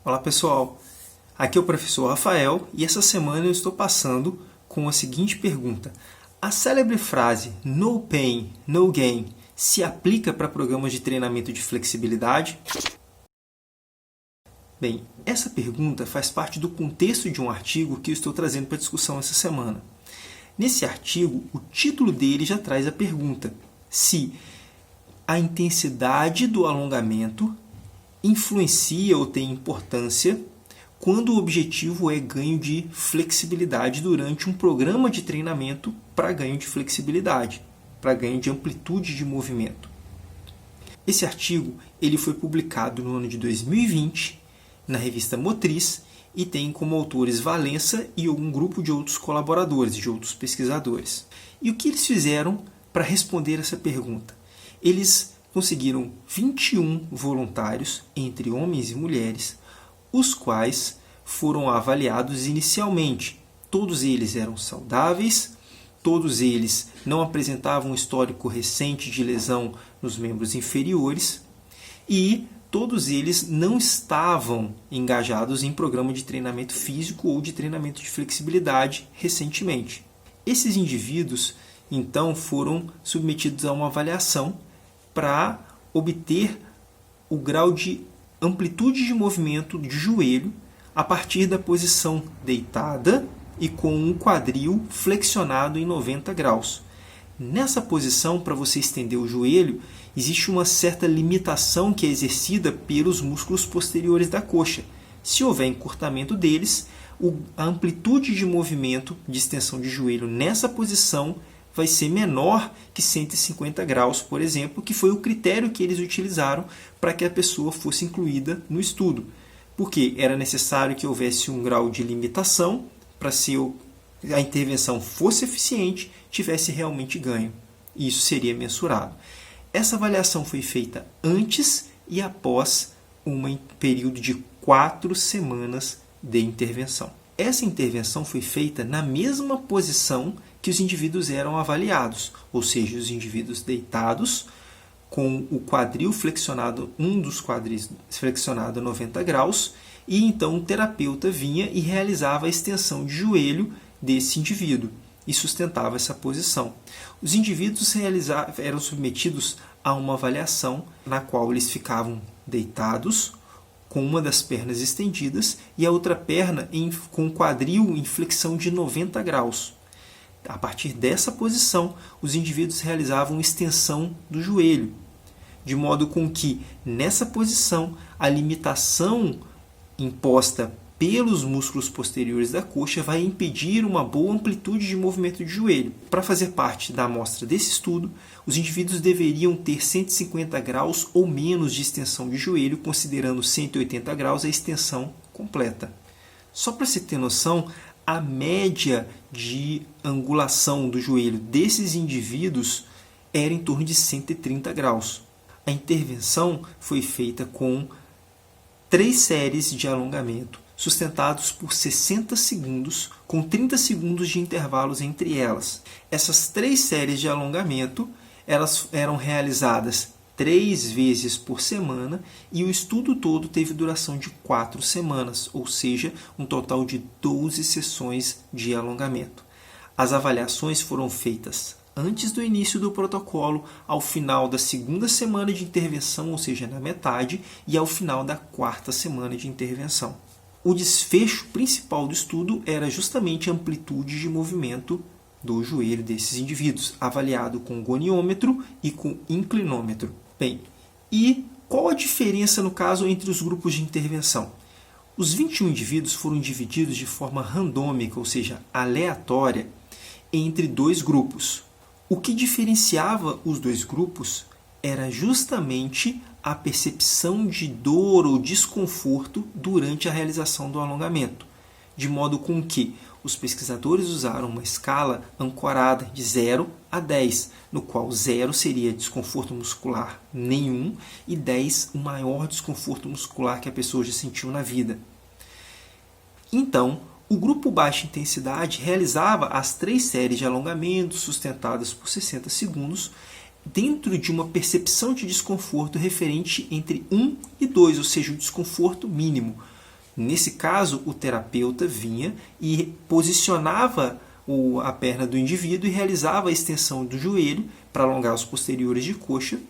Olá pessoal, aqui é o professor Rafael e essa semana eu estou passando com a seguinte pergunta. A célebre frase "No pain, no gain" se aplica para programas de treinamento de flexibilidade? Bem, essa pergunta faz parte do contexto de um artigo que eu estou trazendo para discussão essa semana. Nesse artigo, o título dele já traz a pergunta se a intensidade do alongamento influencia ou tem importância quando o objetivo é ganho de flexibilidade durante um programa de treinamento para ganho de flexibilidade, para ganho de amplitude de movimento. Esse artigo ele foi publicado no ano de 2020 na revista Motriz e tem como autores Valença e um grupo de outros colaboradores, de outros pesquisadores. E o que eles fizeram para responder essa pergunta? Eles conseguiram 21 voluntários, entre homens e mulheres, os quais foram avaliados inicialmente. Todos eles eram saudáveis, todos eles não apresentavam um histórico recente de lesão nos membros inferiores e todos eles não estavam engajados em programa de treinamento físico ou de treinamento de flexibilidade recentemente. Esses indivíduos, então, foram submetidos a uma avaliação para obter o grau de amplitude de movimento de joelho a partir da posição deitada e com o quadril flexionado em 90 graus. Nessa posição, para você estender o joelho, existe uma certa limitação que é exercida pelos músculos posteriores da coxa. Se houver encurtamento deles, a amplitude de movimento de extensão de joelho nessa posição vai ser menor que 150 graus, por exemplo, que foi o critério que eles utilizaram para que a pessoa fosse incluída no estudo. Porque era necessário que houvesse um grau de limitação para se a intervenção fosse eficiente, tivesse realmente ganho. E isso seria mensurado. Essa avaliação foi feita antes e após um período de 4 semanas de intervenção. Essa intervenção foi feita na mesma posição que os indivíduos eram avaliados, ou seja, os indivíduos deitados, com o quadril flexionado, um dos quadris flexionado a 90 graus, e então o terapeuta vinha e realizava a extensão de joelho desse indivíduo e sustentava essa posição. Os indivíduos eram submetidos a uma avaliação na qual eles ficavam deitados, com uma das pernas estendidas e a outra perna com o quadril em flexão de 90 graus. A partir dessa posição, os indivíduos realizavam extensão do joelho, de modo com que, nessa posição, a limitação imposta pelos músculos posteriores da coxa vai impedir uma boa amplitude de movimento de joelho. Para fazer parte da amostra desse estudo, os indivíduos deveriam ter 150 graus ou menos de extensão de joelho, considerando 180 graus a extensão completa. Só para você ter noção, a média de angulação do joelho desses indivíduos era em torno de 130 graus. A intervenção foi feita com 3 séries de alongamento, sustentados por 60 segundos, com 30 segundos de intervalos entre elas. Essas 3 séries de alongamento elas eram realizadas 3 vezes por semana e o estudo todo teve duração de 4 semanas, ou seja, um total de 12 sessões de alongamento. As avaliações foram feitas antes do início do protocolo, ao final da 2ª semana de intervenção, ou seja, na metade, e ao final da 4ª semana de intervenção. O desfecho principal do estudo era justamente a amplitude de movimento do joelho desses indivíduos, avaliado com goniômetro e com inclinômetro. Bem, e qual a diferença no caso entre os grupos de intervenção? Os 21 indivíduos foram divididos de forma randômica, ou seja, aleatória, entre 2 grupos. O que diferenciava os 2 grupos era justamente a percepção de dor ou desconforto durante a realização do alongamento, de modo com que os pesquisadores usaram uma escala ancorada de 0 a 10, no qual 0 seria desconforto muscular nenhum e 10 o maior desconforto muscular que a pessoa já sentiu na vida. Então, o grupo baixa intensidade realizava as 3 séries de alongamentos sustentadas por 60 segundos dentro de uma percepção de desconforto referente entre 1 e 2, ou seja, o desconforto mínimo. Nesse caso, o terapeuta vinha e posicionava a perna do indivíduo e realizava a extensão do joelho para alongar os posteriores de coxa,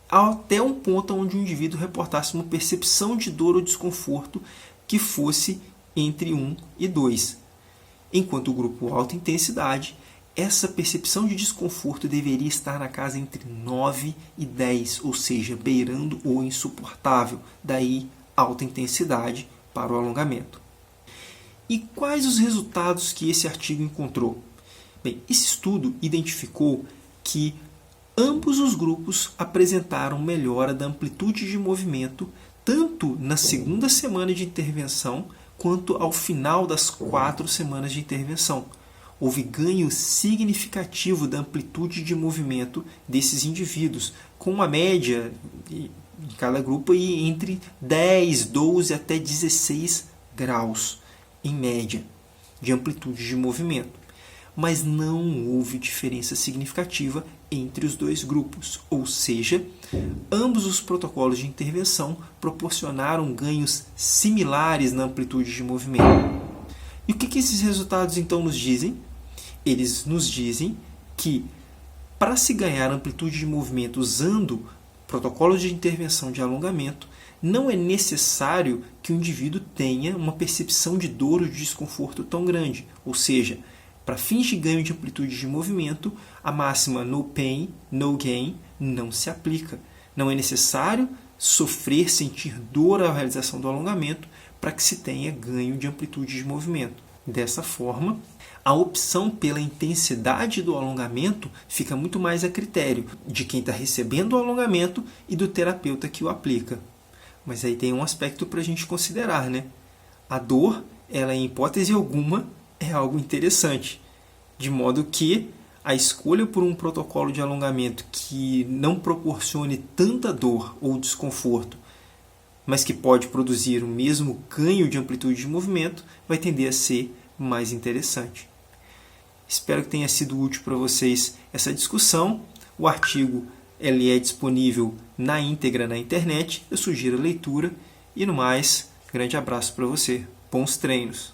até um ponto onde o indivíduo reportasse uma percepção de dor ou desconforto que fosse entre 1 e 2. Enquanto o grupo alta intensidade, essa percepção de desconforto deveria estar na casa entre 9 e 10, ou seja, beirando o insuportável, daí alta intensidade para o alongamento. E quais os resultados que esse artigo encontrou? Bem, esse estudo identificou que ambos os grupos apresentaram melhora da amplitude de movimento, tanto na segunda semana de intervenção, quanto ao final das 4 semanas de intervenção. Houve ganho significativo da amplitude de movimento desses indivíduos, com uma média de cada grupo entre 10, 12 até 16 graus, em média, de amplitude de movimento. Mas não houve diferença significativa entre os dois grupos, ou seja, ambos os protocolos de intervenção proporcionaram ganhos similares na amplitude de movimento. E o que esses resultados então nos dizem? Eles nos dizem que para se ganhar amplitude de movimento usando protocolos de intervenção de alongamento, não é necessário que o indivíduo tenha uma percepção de dor ou de desconforto tão grande. Ou seja, para fins de ganho de amplitude de movimento, a máxima no pain, no gain não se aplica. Não é necessário sofrer, sentir dor à realização do alongamento para que se tenha ganho de amplitude de movimento. Dessa forma, a opção pela intensidade do alongamento fica muito mais a critério de quem está recebendo o alongamento e do terapeuta que o aplica. Mas aí tem um aspecto para a gente considerar, né? A dor, ela em hipótese alguma, é algo interessante. De modo que a escolha por um protocolo de alongamento que não proporcione tanta dor ou desconforto, mas que pode produzir o mesmo ganho de amplitude de movimento, vai tender a ser mais interessante. Espero que tenha sido útil para vocês essa discussão. O artigo ele é disponível na íntegra na internet. Eu sugiro a leitura. E no mais, grande abraço para você. Bons treinos!